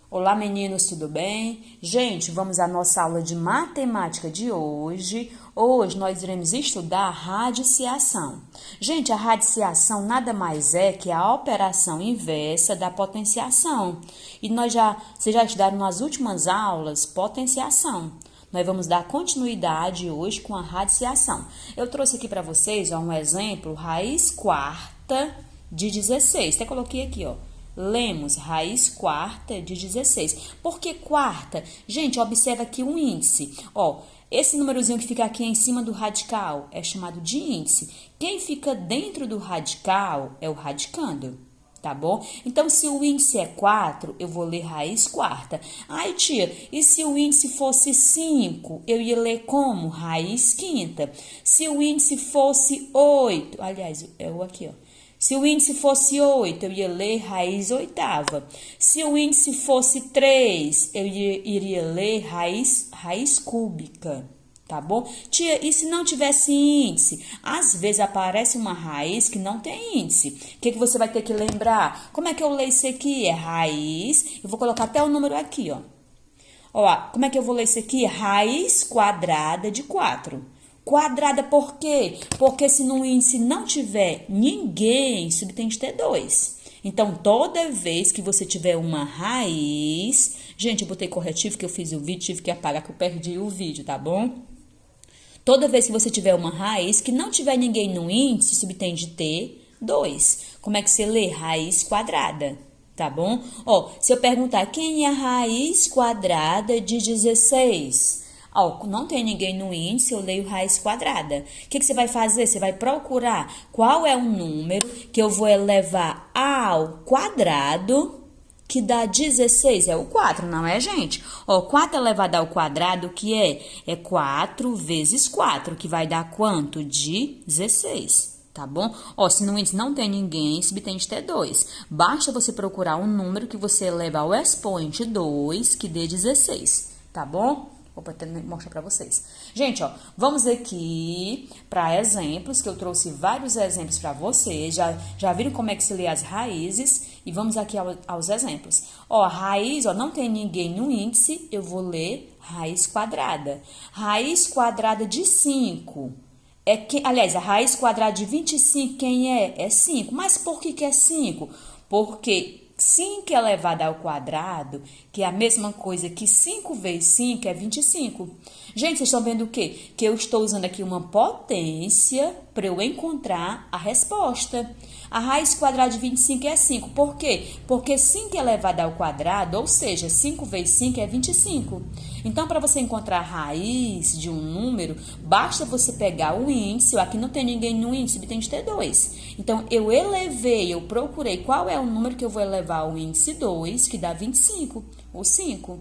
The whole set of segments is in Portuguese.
Olá, meninos, tudo bem? Gente, vamos à nossa aula de matemática de hoje. Hoje nós iremos estudar radiciação. Gente, a radiciação nada mais é que a operação inversa da potenciação. E vocês já estudaram nas últimas aulas potenciação. Nós vamos dar continuidade hoje com a radiciação. Eu trouxe aqui para vocês um exemplo, raiz quarta de 16. Até coloquei aqui, ó. Lemos raiz quarta de 16. Por que quarta? Gente, observa aqui um índice. Ó, esse númerozinho que fica aqui em cima do radical é chamado de índice. Quem fica dentro do radical é o radicando, tá bom? Então, se o índice é 4, eu vou ler raiz quarta. Ai, tia, e se o índice fosse 5, eu ia ler como? Raiz quinta. Se o índice fosse 8, aliás, é o aqui, ó. Se o índice fosse 8, eu ia ler raiz oitava. Se o índice fosse 3, eu iria ler raiz cúbica, tá bom? Tia, e se não tivesse índice? Às vezes aparece uma raiz que não tem índice. O que você vai ter que lembrar? Como é que eu leio isso aqui? É raiz, eu vou colocar até o número aqui, ó. Ó, como é que eu vou ler isso aqui? Raiz quadrada de 4. Quadrada por quê? Porque se no índice não tiver ninguém, subtende ter 2. Então, toda vez que você tiver uma raiz... Gente, eu botei corretivo que eu fiz o vídeo, tive que apagar que eu perdi o vídeo, tá bom? Toda vez que você tiver uma raiz que não tiver ninguém no índice, subtende ter 2. Como é que você lê? Raiz quadrada, tá bom? Ó, se eu perguntar quem é a raiz quadrada de 16... Ó, não tem ninguém no índice, eu leio raiz quadrada. O que você vai fazer? Você vai procurar qual é o número que eu vou elevar ao quadrado que dá 16. É o 4, não é, gente? Ó, 4 elevado ao quadrado, que é? É 4 vezes 4, que vai dar quanto? 16. Tá bom? Ó, se no índice não tem ninguém, subtende ter 2. Basta você procurar um número que você eleva ao expoente 2, que dê 16. Tá bom? Vou mostrar para vocês. Gente, ó, vamos aqui para exemplos, que eu trouxe vários exemplos para vocês. Já viram como é que se lê as raízes? E vamos aqui aos exemplos. Ó, raiz, ó, não tem ninguém no índice, eu vou ler raiz quadrada. Raiz quadrada de 5. Aliás, a raiz quadrada de 25, quem é? É 5. Mas por que é 5? Porque 5 elevado ao quadrado, que é a mesma coisa que 5 vezes 5 é 25. Gente, vocês estão vendo o quê? Que eu estou usando aqui uma potência para eu encontrar a resposta. A raiz quadrada de 25 é 5. Por quê? Porque 5 elevado ao quadrado, ou seja, 5 vezes 5 é 25. Então, para você encontrar a raiz de um número, basta você pegar o índice. Aqui não tem ninguém no índice, tem de ter 2. Então, eu procurei qual é o número que eu vou elevar ao índice 2, que dá 25, ou 5.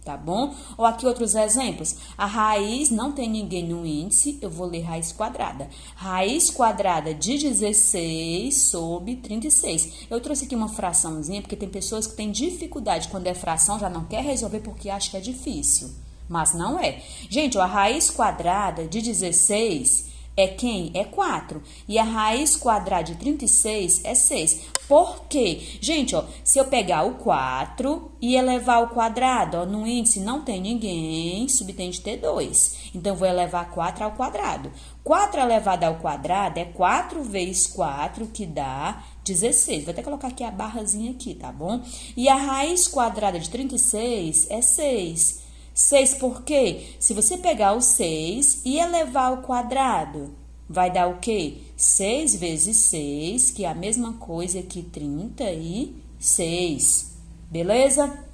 Tá bom? Ou aqui outros exemplos. A raiz não tem ninguém no índice, eu vou ler raiz quadrada. Raiz quadrada de 16 sobre 36. Eu trouxe aqui uma fraçãozinha, porque tem pessoas que têm dificuldade quando é fração, já não quer resolver porque acha que é difícil. Mas não é. Gente, ó, a raiz quadrada de 16 é quem? É 4. E a raiz quadrada de 36 é 6. Por quê? Gente, ó, se eu pegar o 4 e elevar ao quadrado, ó, no índice não tem ninguém, subtende ter 2. Então, eu vou elevar 4 ao quadrado. 4 elevado ao quadrado é 4 vezes 4, que dá 16. Vou até colocar aqui a barrazinha aqui, tá bom? E a raiz quadrada de 36 é 6. 6 por quê? Se você pegar o 6 e elevar ao quadrado, vai dar o quê? 6 vezes 6, que é a mesma coisa que 36. Beleza?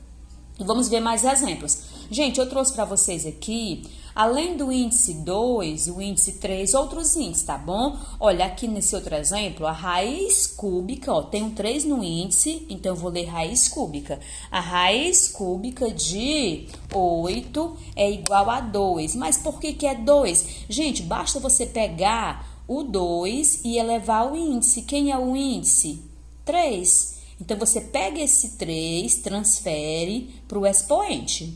E vamos ver mais exemplos. Gente, eu trouxe para vocês aqui, além do índice 2, o índice 3, outros índices, tá bom? Olha, aqui nesse outro exemplo, a raiz cúbica, ó, tem um 3 no índice, então eu vou ler raiz cúbica. A raiz cúbica de 8 é igual a 2. Mas por que é 2? Gente, basta você pegar o 2 e elevar o índice. Quem é o índice? 3. Então, você pega esse 3, transfere para o expoente.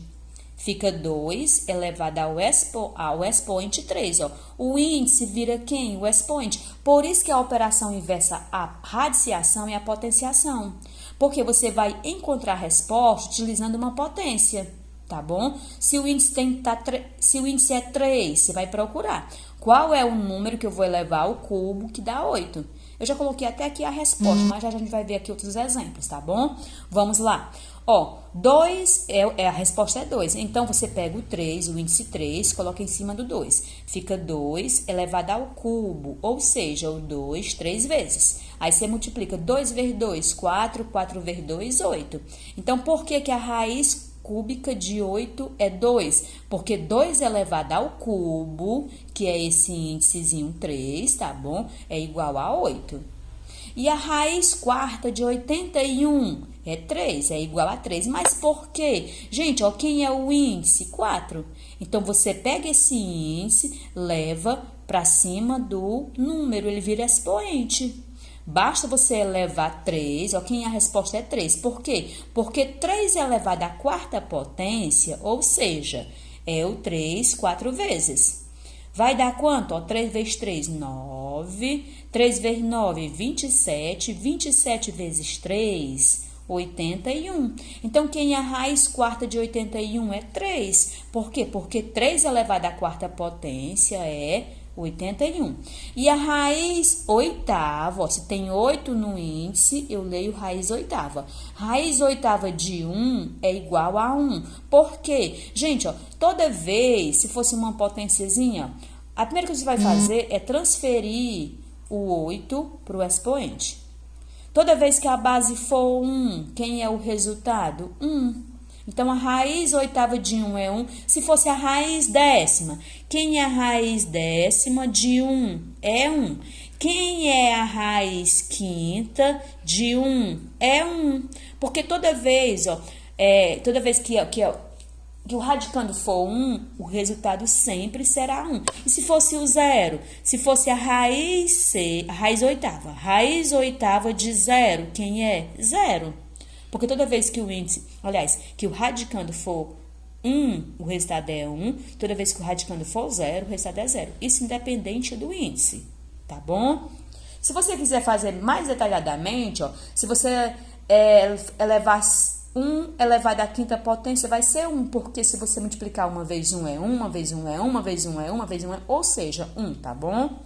Fica 2 elevado ao expoente 3, ó. O índice vira quem? O expoente. Por isso que a operação inversa, a radiciação e a potenciação. Porque você vai encontrar a resposta utilizando uma potência, tá bom? Se o índice é 3, você vai procurar qual é o número que eu vou elevar ao cubo que dá 8. Eu já coloquei até aqui a resposta, mas já a gente vai ver aqui outros exemplos, tá bom? Vamos lá. Ó, 2, a resposta é 2. Então, você pega o 3, o índice 3, coloca em cima do 2. Fica 2 elevado ao cubo, ou seja, o 2 3 vezes. Aí, você multiplica 2 vezes 2, 4, 4 vezes 2, 8. Então, por que que a raiz cúbica de 8 é 2? Porque 2 elevado ao cubo, que é esse índicezinho 3, tá bom? É igual a 8. E a raiz quarta de 81 é 3, é igual a 3. Mas por quê? Gente, ó, quem é o índice? 4. Então, você pega esse índice, leva para cima do número, ele vira expoente. Basta você elevar 3, ó, quem a resposta é 3. Por quê? Porque 3 elevado à quarta potência, ou seja, é o 3 4 vezes. Vai dar quanto? Ó, 3 vezes 3, 9. 3 vezes 9, 27. 27 vezes 3, 81. Então, quem é a raiz quarta de 81 é 3. Por quê? Porque 3 elevado à quarta potência é 81. E a raiz oitava, ó, se tem 8 no índice, eu leio raiz oitava. Raiz oitava de 1 é igual a 1. Por quê? Gente, ó, toda vez, se fosse uma potênciazinha, a primeira coisa que você vai fazer é transferir o 8 para o expoente. Toda vez que a base for 1, quem é o resultado? 1. Então, a raiz oitava de 1 é 1. Se fosse a raiz décima, quem é a raiz décima de 1? É 1. Quem é a raiz quinta de 1? É 1. Porque toda vez, ó, toda vez que o radicando for 1, o resultado sempre será 1. E se fosse o 0? Se fosse a raiz oitava. Raiz oitava de 0, quem é? 0. Porque toda vez que que o radicando for 1, o resultado é 1. Toda vez que o radicando for 0, o resultado é 0. Isso independente do índice, tá bom? Se você quiser fazer mais detalhadamente, ó, se você elevar 1 elevado à quinta potência, vai ser 1, porque se você multiplicar uma vez 1 é 1, uma vez 1 é 1, uma vez 1 é 1, uma vez 1 é 1, ou seja, 1, tá bom?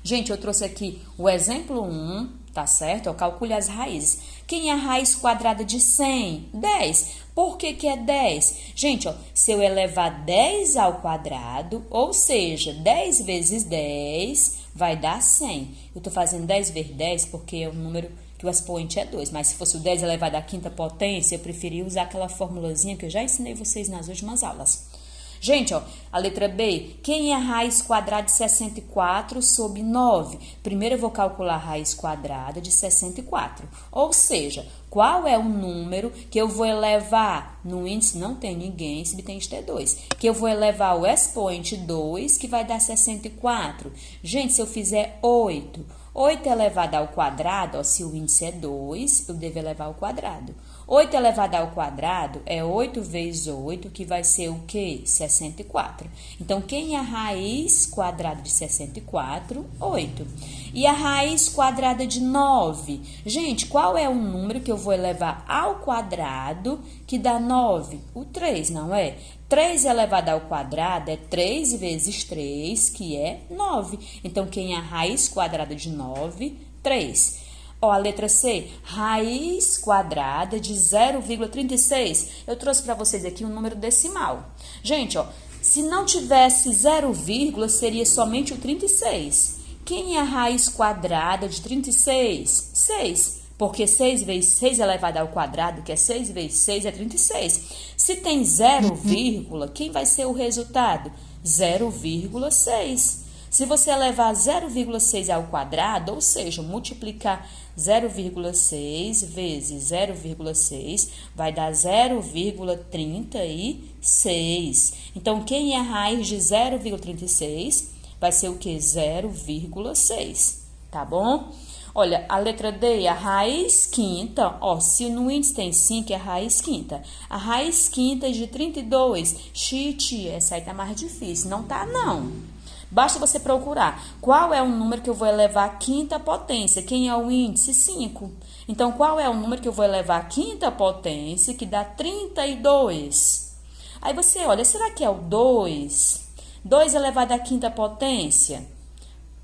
Gente, eu trouxe aqui o exemplo 1, tá certo? Calcule as raízes. Quem é a raiz quadrada de 100? 10. Por que que é 10? Gente, ó, se eu elevar 10 ao quadrado, ou seja, 10 vezes 10 vai dar 100. Eu tô fazendo 10 vezes 10 porque é um número que o expoente é 2. Mas se fosse o 10 elevado à quinta potência, eu preferia usar aquela formulazinha que eu já ensinei vocês nas últimas aulas. Gente, ó, a letra B, quem é a raiz quadrada de 64 sobre 9? Primeiro eu vou calcular a raiz quadrada de 64. Ou seja, qual é o número que eu vou elevar? No índice não tem ninguém, subtende ter 2. Que eu vou elevar o expoente 2, que vai dar 64. Gente, se eu fizer 8 elevado ao quadrado, ó, se o índice é 2, eu devo elevar ao quadrado. 8 elevado ao quadrado é 8 vezes 8, que vai ser o quê? 64. Então, quem é a raiz quadrada de 64? 8. E a raiz quadrada de 9? Gente, qual é o número que eu vou elevar ao quadrado que dá 9? O 3, não é? 3 elevado ao quadrado é 3 vezes 3, que é 9. Então, quem é a raiz quadrada de 9? 3. Ó, a letra C, raiz quadrada de 0,36. Eu trouxe para vocês aqui um número decimal. Gente, ó, se não tivesse 0, seria somente o 36. Quem é a raiz quadrada de 36? 6. Porque 6 vezes 6 elevado ao quadrado, que é 6 vezes 6, é 36. Se tem 0, quem vai ser o resultado? 0,6. Se você elevar 0,6 ao quadrado, ou seja, multiplicar 0,6 vezes 0,6, vai dar 0,36. Então, quem é a raiz de 0,36? Vai ser o quê? 0,6, tá bom? Olha, a letra D, a raiz quinta, ó, se no índice tem 5, é a raiz quinta. A raiz quinta de 32, essa aí tá mais difícil, não tá não. Basta você procurar qual é o número que eu vou elevar à quinta potência. Quem é o índice? 5. Então, qual é o número que eu vou elevar à quinta potência, que dá 32? Aí você olha, será que é o 2? 2 elevado à quinta potência?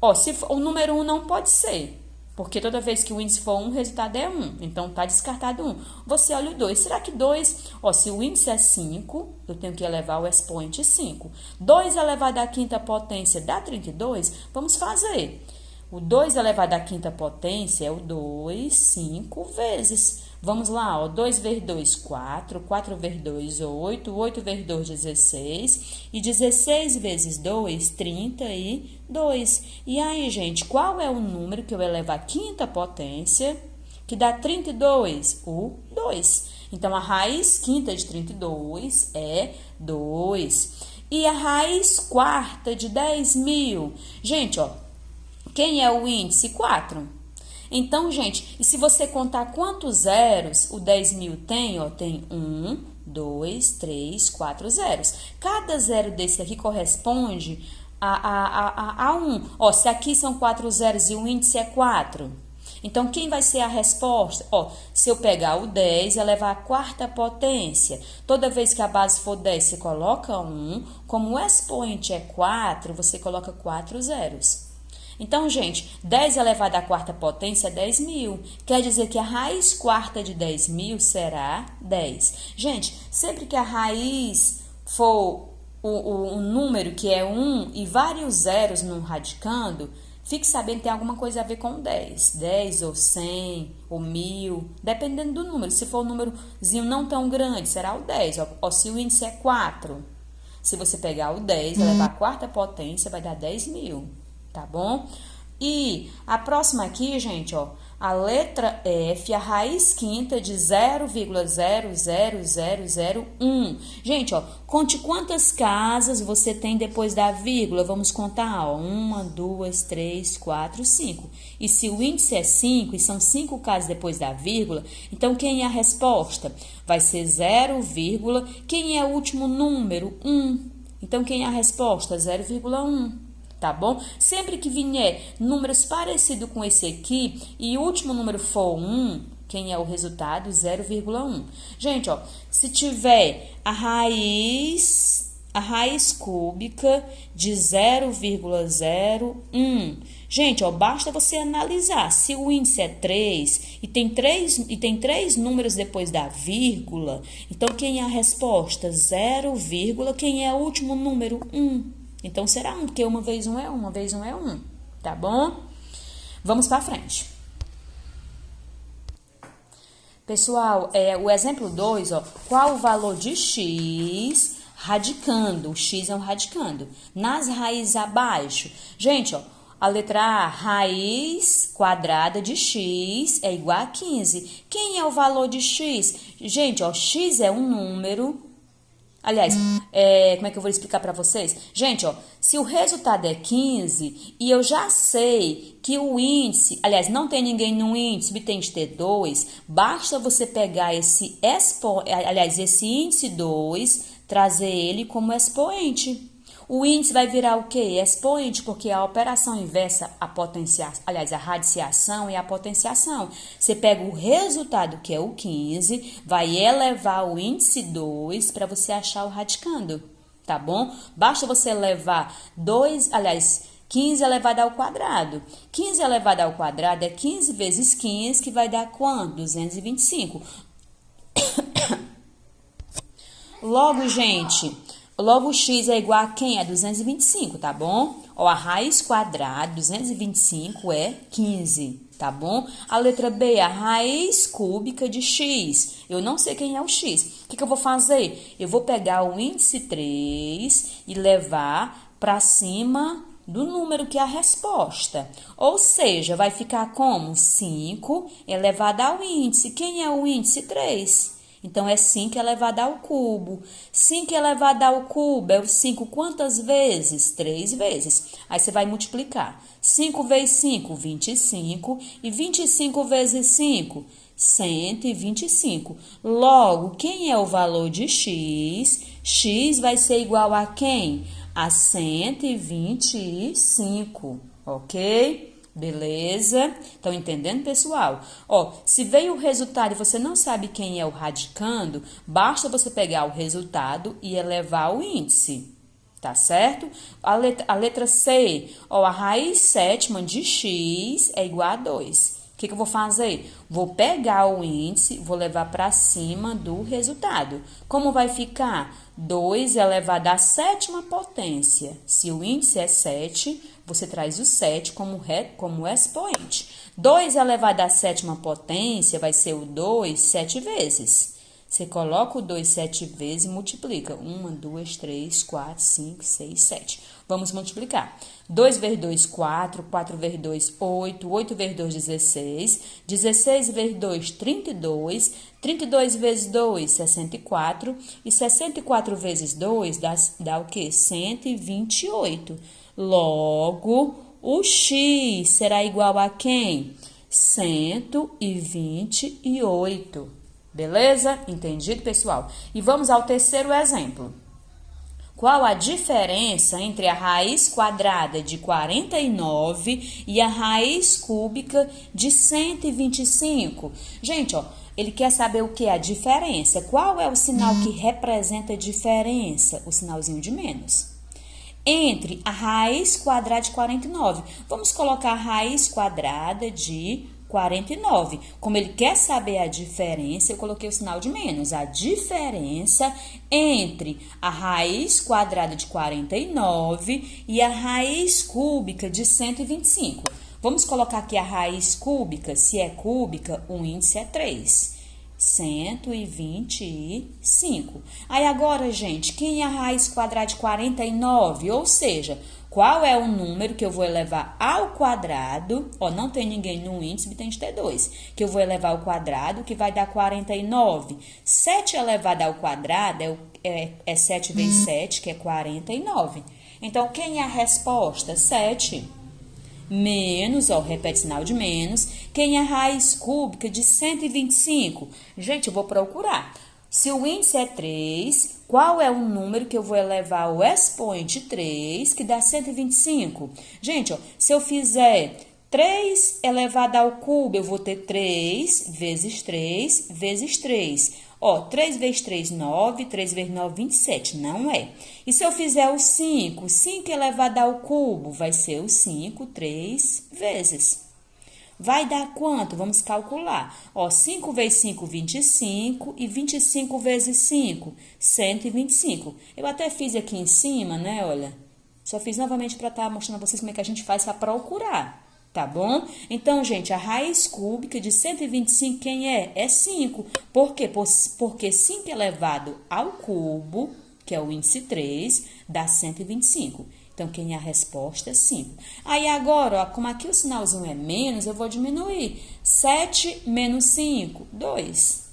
Ó, se for, o número 1 não pode ser. Porque toda vez que o índice for 1, o resultado é 1. Então, tá descartado 1. Você olha o 2. Será que 2... Ó, se o índice é 5, eu tenho que elevar o expoente 5. 2 elevado à quinta potência dá 32? Vamos fazer. O 2 elevado à quinta potência é o 2, 5 vezes. Vamos lá, ó. 2 vezes 2, 4. 4 vezes 2, 8. 8 vezes 2, 16. E 16 vezes 2, 32. E aí, gente, qual é o número que eu elevo à quinta potência que dá 32? O 2. Então, a raiz quinta de 32 é 2. E a raiz quarta de 10.000? Gente, ó, quem é o índice? 4. Então, gente, e se você contar quantos zeros o 10.000 tem, ó, tem 1, 2, 3, 4 zeros. Cada zero desse aqui corresponde a 1. Ó, se aqui são 4 zeros e o índice é 4. Então, quem vai ser a resposta? Ó, se eu pegar o 10 e elevar à quarta potência, toda vez que a base for 10, você coloca 1. Como o expoente é 4, você coloca 4 zeros. Então, gente, 10 elevado à quarta potência é 10.000. Quer dizer que a raiz quarta de 10.000 será 10. Gente, sempre que a raiz for o número que é 1 e vários zeros no radicando, fique sabendo que tem alguma coisa a ver com 10. 10 ou 100 ou 1.000, dependendo do número. Se for um númerozinho não tão grande, será o 10. Ó, se o índice é 4, se você pegar o 10 e elevar à quarta potência, vai dar 10.000. Tá bom? E a próxima aqui, gente, ó, a letra F, a raiz quinta de 0,00001. Gente, ó, conte quantas casas você tem depois da vírgula. Vamos contar, ó, 1, 2, 3, 4, 5. E se o índice é 5 e são 5 casas depois da vírgula, então quem é a resposta? Vai ser 0, quem é o último número? 1. Então quem é a resposta? 0,1. Tá bom? Sempre que vier números parecidos com esse aqui e o último número for 1, quem é o resultado? 0,1. Gente, ó, se tiver a raiz cúbica de 0,01, gente, ó, basta você analisar. Se o índice é 3 e tem 3 números depois da vírgula, então quem é a resposta? 0, quem é o último número? 1. Então, será 1, porque uma vez 1 é 1, uma vez 1 é 1, tá bom? Vamos para frente. Pessoal, o exemplo 2, ó, qual o valor de x radicando? O x é um radicando. Nas raízes abaixo. Gente, ó, a letra A, raiz quadrada de x é igual a 15. Quem é o valor de x? Gente, ó, x é um número... Aliás, como é que eu vou explicar para vocês? Gente, ó, se o resultado é 15 e eu já sei que o índice, aliás, não tem ninguém no índice, tem de ter 2, basta você pegar esse índice 2, trazer ele como expoente. O índice vai virar o quê? Expoente, porque a operação inversa, a radiciação e a potenciação. Você pega o resultado, que é o 15, vai elevar o índice 2 para você achar o radicando, tá bom? Basta você levar 15 elevado ao quadrado. 15 elevado ao quadrado é 15 vezes 15, que vai dar quanto? 225. Logo, gente... Logo, o x é igual a quem? É 225, tá bom? Ó, a raiz quadrada, 225 é 15, tá bom? A letra B, a raiz cúbica de x. Eu não sei quem é o x. O que eu vou fazer? Eu vou pegar o índice 3 e levar para cima do número que é a resposta. Ou seja, vai ficar como? 5 elevado ao índice. Quem é o índice? 3. Então, é 5 elevado ao cubo. 5 elevado ao cubo é o 5 quantas vezes? 3 vezes. Aí, você vai multiplicar. 5 vezes 5, 25. E 25 vezes 5, 125. Logo, quem é o valor de x? X vai ser igual a quem? a 125, ok? Beleza? Estão entendendo, pessoal? Ó, se veio o resultado e você não sabe quem é o radicando, basta você pegar o resultado e elevar o índice. Tá certo? A letra C, ó, a raiz sétima de x é igual a 2. O que eu vou fazer? Vou pegar o índice, vou levar para cima do resultado. Como vai ficar? 2 elevado à sétima potência. Se o índice é 7, você traz o 7 como expoente. 2 elevado à sétima potência vai ser o 2 7 vezes. Você coloca o 2 7 vezes e multiplica. 1, 2, 3, 4, 5, 6, 7. Vamos multiplicar. 2 vezes 2, 4. 4 vezes 2, 8. 8 vezes 2, 16. 16 vezes 2, 32. 32 vezes 2, 64. E 64 vezes 2 dá o quê? 128. Logo, o x será igual a quem? 128. Beleza? Entendido, pessoal? E vamos ao terceiro exemplo. Qual a diferença entre a raiz quadrada de 49 e a raiz cúbica de 125? Gente, ó, ele quer saber o que é a diferença. Qual é o sinal que representa a diferença? O sinalzinho de menos. Entre a raiz quadrada de 49. Vamos colocar a raiz quadrada de 49. Como ele quer saber a diferença, eu coloquei o sinal de menos. A diferença entre a raiz quadrada de 49 e a raiz cúbica de 125. Vamos colocar aqui a raiz cúbica. Se é cúbica, o índice é 3. 125. Aí agora, gente, quem é a raiz quadrada de 49? Ou seja, qual é o número que eu vou elevar ao quadrado? Ó, não tem ninguém no índice, tem de ter 2. Que eu vou elevar ao quadrado, que vai dar 49. 7 elevado ao quadrado é 7 vezes 7, que é 49. Então, quem é a resposta? 7. Menos, ó, repete sinal de menos. Quem é a raiz cúbica de 125? Gente, eu vou procurar. Se o índice é 3, qual é o número que eu vou elevar ao expoente 3, que dá 125? Gente, ó, se eu fizer 3 elevado ao cubo, eu vou ter 3 vezes 3 vezes 3. Ó, 3 vezes 3, 9, 3 vezes 9, 27, não é. E se eu fizer o 5, 5 elevado ao cubo, vai ser o 5, 3 vezes. Vai dar quanto? Vamos calcular. Ó, 5 vezes 5, 25, e 25 vezes 5, 125. Eu até fiz aqui em cima, né, olha. Só fiz novamente para estar mostrando a vocês como é que a gente faz para procurar. Tá bom? Então, gente, a raiz cúbica de 125, quem é? É 5. Por quê? Porque 5 elevado ao cubo, que é o índice 3, dá 125. Então, quem é a resposta é 5. Aí, agora, ó, como aqui o sinalzinho é menos, eu vou diminuir. 7 menos 5, 2.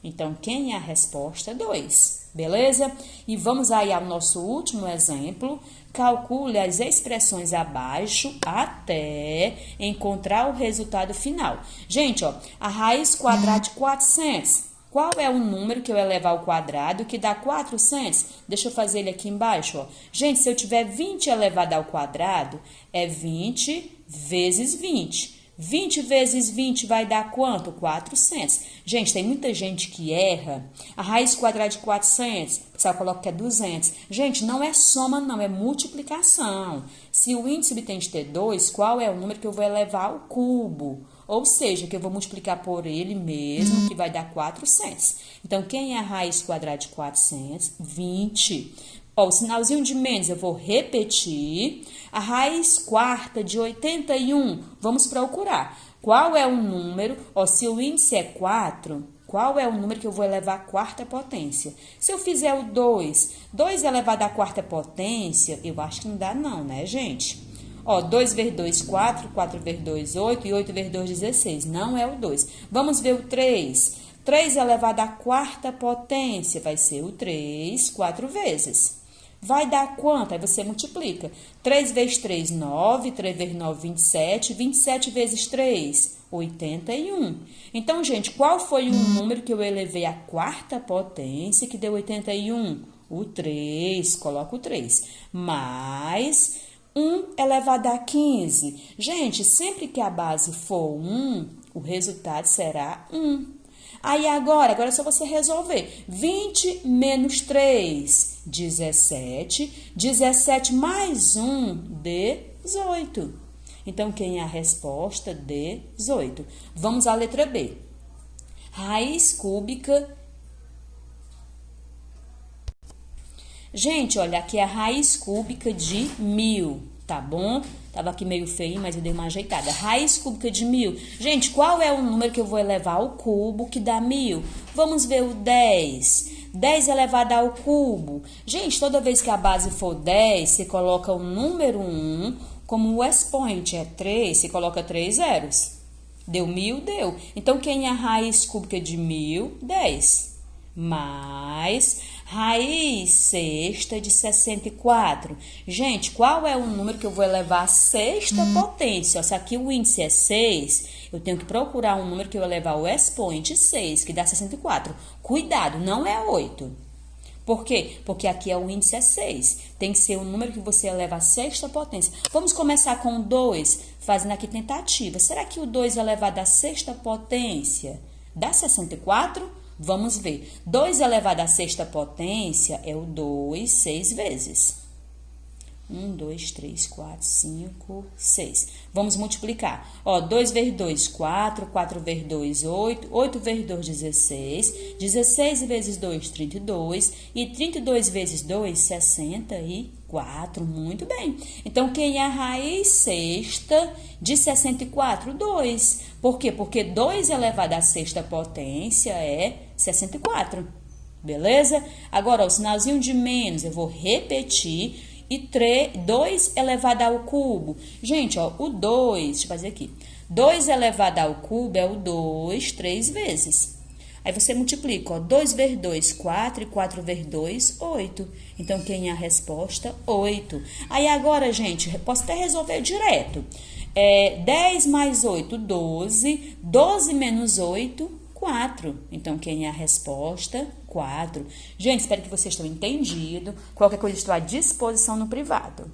Então, quem é a resposta? 2. Beleza? E vamos aí ao nosso último exemplo. Calcule as expressões abaixo até encontrar o resultado final. Gente, ó, a raiz quadrada de 400. Qual é o número que eu elevar ao quadrado que dá 400? Deixa eu fazer ele aqui embaixo, ó. Gente, se eu tiver 20 elevado ao quadrado, é 20 vezes 20. 20 vezes 20 vai dar quanto? 400. Gente, tem muita gente que erra. A raiz quadrada de 400, o pessoal coloca que é 200. Gente, não é soma, não, é multiplicação. Se o índice obtém de ter 2, qual é o número que eu vou elevar ao cubo? Ou seja, que eu vou multiplicar por ele mesmo, que vai dar 400. Então, quem é a raiz quadrada de 400? 20. Ó, o sinalzinho de menos eu vou repetir. A raiz quarta de 81, vamos procurar. Qual é o número? Ó, se o índice é 4, qual é o número que eu vou elevar à quarta potência? Se eu fizer o 2, 2 elevado à quarta potência, eu acho que não dá não, né, gente? Ó, 2 vezes 2, 4, 4 vezes 2, 8 e 8 vezes 2, 16. Não é o 2. Vamos ver o 3. 3 elevado à quarta potência vai ser o 3, 4 vezes. Vai dar quanto? Aí você multiplica. 3 vezes 3, 9. 3 vezes 9, 27. 27 vezes 3, 81. Então, gente, qual foi o número que eu elevei à quarta potência que deu 81? O 3, coloca o 3. Mais 1 elevado a 15. Gente, sempre que a base for 1, o resultado será 1. Aí agora é só você resolver. 20 menos 3, 17. 17 mais 1, 18. Então, quem é a resposta? 18. Vamos à letra B. Raiz cúbica. Gente, olha, aqui é a raiz cúbica de 1000, tá bom? Tava aqui meio feio, mas eu dei uma ajeitada. Raiz cúbica de 1000. Gente, qual é o número que eu vou elevar ao cubo que dá 1000? Vamos ver o 10. 10 elevado ao cubo. Gente, toda vez que a base for 10, você coloca o número 1, como o expoente é 3, você coloca 3 zeros. Deu 1000? Deu. Então, quem é a raiz cúbica de 1000? 10. Mais raiz sexta de 64. Gente, qual é o número que eu vou elevar à sexta potência? Se aqui o índice é 6, eu tenho que procurar um número que eu vou elevar o expoente 6, que dá 64. Cuidado, não é 8. Por quê? Porque aqui o índice é 6. Tem que ser o número que você eleva à sexta potência. Vamos começar com o 2, fazendo aqui tentativa. Será que o 2 elevado à sexta potência dá 64? Vamos ver. 2 elevado à sexta potência é o 2, 6 vezes. 1, 2, 3, 4, 5, 6. Vamos multiplicar. Ó, 2 vezes 2, 4. 4 vezes 2, 8. 8 vezes 2, 16. 16 vezes 2, 32. E 32 vezes 2, 64. Muito bem. Então, quem é a raiz sexta de 64? 2. Por quê? Porque 2 elevado à sexta potência é 64. Beleza? Agora, o sinalzinho de menos, eu vou repetir. E 2 elevado ao cubo. Gente, ó, o 2, deixa eu fazer aqui. 2 elevado ao cubo é o 2, 3 vezes. Aí você multiplica, ó, 2 vezes 2, 4, e 4 vezes 2, 8. Então, quem é a resposta? 8. Aí agora, gente, posso até resolver direto. 10 mais 8, 12. 12 menos 8, 4. Então, quem é a resposta? 4. Gente, espero que vocês tenham entendido. Qualquer coisa, estou à disposição no privado.